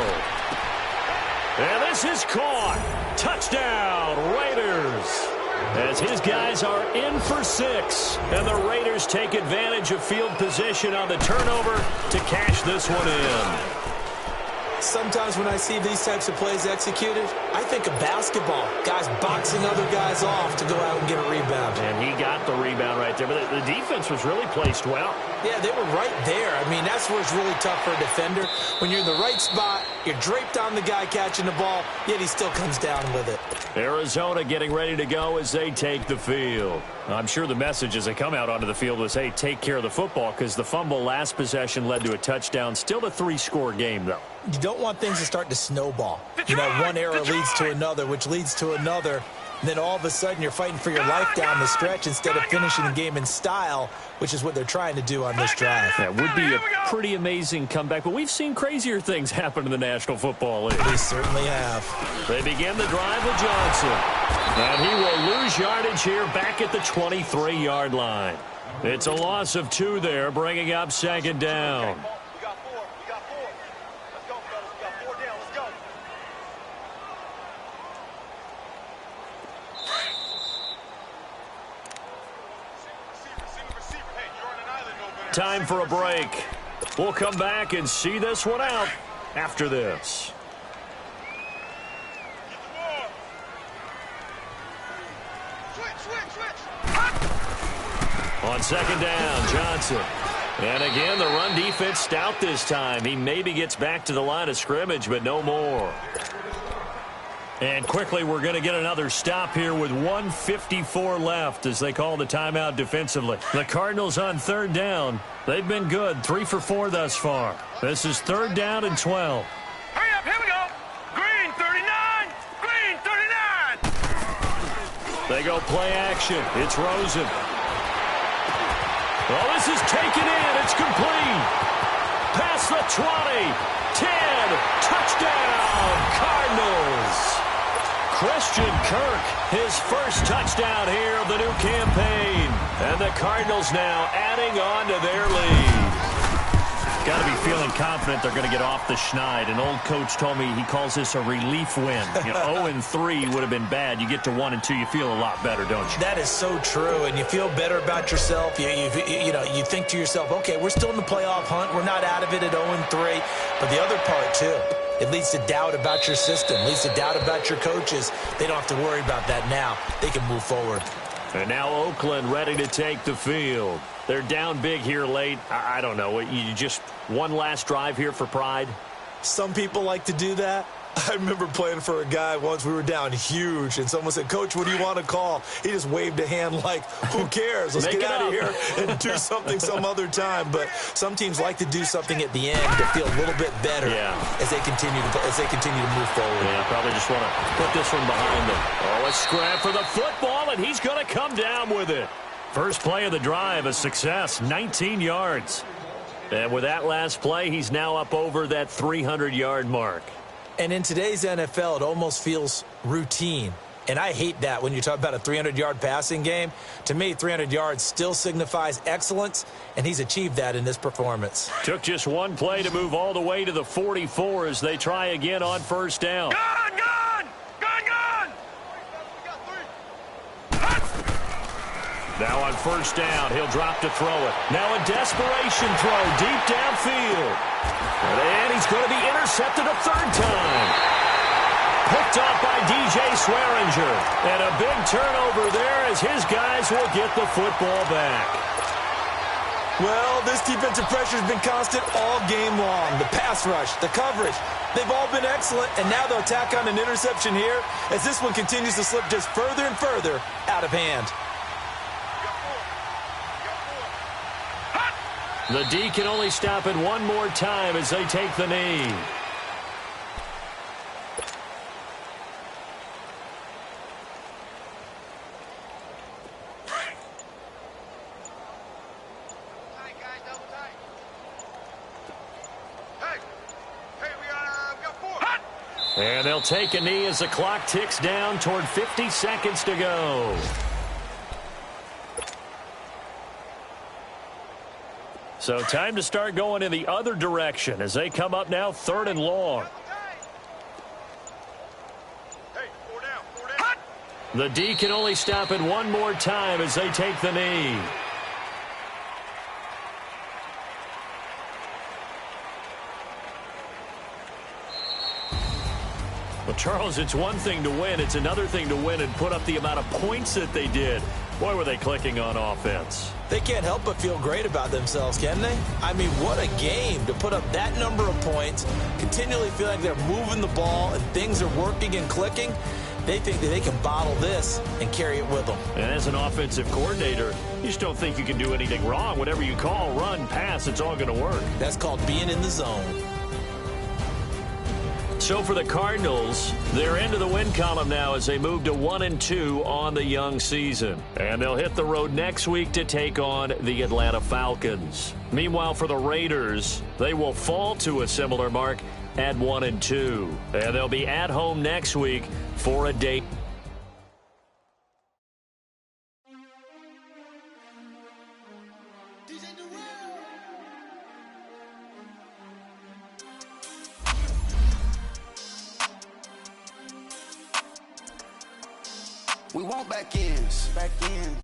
And this is caught. Touchdown, Raiders. As his guys are in for 6. And the Raiders take advantage of field position on the turnover to cash this one in. Sometimes when I see these types of plays executed, I think of basketball. Guys boxing other guys off to go out and get a rebound. And he got the rebound right there. But the defense was really placed well. Yeah, they were right there. I mean, that's where it's really tough for a defender. When you're in the right spot, you're draped on the guy catching the ball, yet he still comes down with it. Arizona getting ready to go as they take the field. I'm sure the message as they come out onto the field was, hey, take care of the football, because the fumble last possession led to a touchdown. Still a 3-score game, though. You don't want things to start to snowball. You know, one error leads to another, which leads to another. And then all of a sudden you're fighting for your life down the stretch instead of finishing the game in style, which is what they're trying to do on this drive. That would be a pretty amazing comeback, but we've seen crazier things happen in the National Football League. We certainly have. They begin the drive with Johnson. And he will lose yardage here back at the 23-yard line. It's a loss of 2 there, bringing up 2nd down. Time for a break. We'll come back and see this one out after this. On 2nd down, Johnson. And again, the run defense stout this time. He maybe gets back to the line of scrimmage, but no more. And quickly, we're going to get another stop here with 1:54 left as they call the timeout defensively. The Cardinals on 3rd down. They've been good, 3 for 4 thus far. This is 3rd down and 12. Hurry up, here we go. Green 39, green 39. They go play action. It's Rosen. Well, this is taken in. It's complete. Past the 20, 10, touchdown, Cardinals. Christian Kirk, his first touchdown here of the new campaign. And the Cardinals now adding on to their lead. Got to be feeling confident they're going to get off the schneid. An old coach told me he calls this a relief win. 0-3 would have been bad. You get to 1-2, you feel a lot better, don't you? That is so true, and you feel better about yourself. You think to yourself, okay, we're still in the playoff hunt. We're not out of it at 0-3. But the other part, too, it leads to doubt about your system, leads to doubt about your coaches. They don't have to worry about that now. They can move forward. And now Oakland ready to take the field. They're down big here late. I don't know. You just one last drive here for pride? Some people like to do that. I remember playing for a guy once. We were down huge, and someone said, Coach, what do you want to call? He just waved a hand like, who cares? Let's get out of here and do something some other time. But some teams like to do something at the end to feel a little bit better as they continue to move forward. Yeah, probably just want to put this one behind them. Oh, a scrap for the football, and he's going to come down with it. First play of the drive, a success, 19 yards. And with that last play, he's now up over that 300-yard mark. And in today's NFL, it almost feels routine. And I hate that when you talk about a 300-yard passing game. To me, 300 yards still signifies excellence, and he's achieved that in this performance. Took just one play to move all the way to the 44 as they try again on first down. Gun! Now on first down, he'll drop to throw it. Now a desperation throw deep downfield. And he's going to be intercepted a third time. Picked off by DJ Swearinger. And a big turnover there as his guys will get the football back. Well, this defensive pressure has been constant all game long. The pass rush, the coverage, they've all been excellent, and now they'll tack on an interception here as this one continues to slip just further and further out of hand. The D can only stop it one more time as they take the knee. And they'll take a knee as the clock ticks down toward 50 seconds to go. So time to start going in the other direction as they come up now 3rd and long. The D can only stop it one more time as they take the knee. Well, Charles, it's one thing to win. It's another thing to win and put up the amount of points that they did. Boy, were they clicking on offense. They can't help but feel great about themselves, can they? I mean, what a game to put up that number of points, continually feel like they're moving the ball and things are working and clicking. They think that they can bottle this and carry it with them. And as an offensive coordinator, you just don't think you can do anything wrong. Whatever you call, run, pass, it's all going to work. That's called being in the zone. So for the Cardinals, they're into the win column now as they move to 1-2 on the young season. And they'll hit the road next week to take on the Atlanta Falcons. Meanwhile, for the Raiders, they will fall to a similar mark at 1-2. And they'll be at home next week for a date. We want back ends. Back in.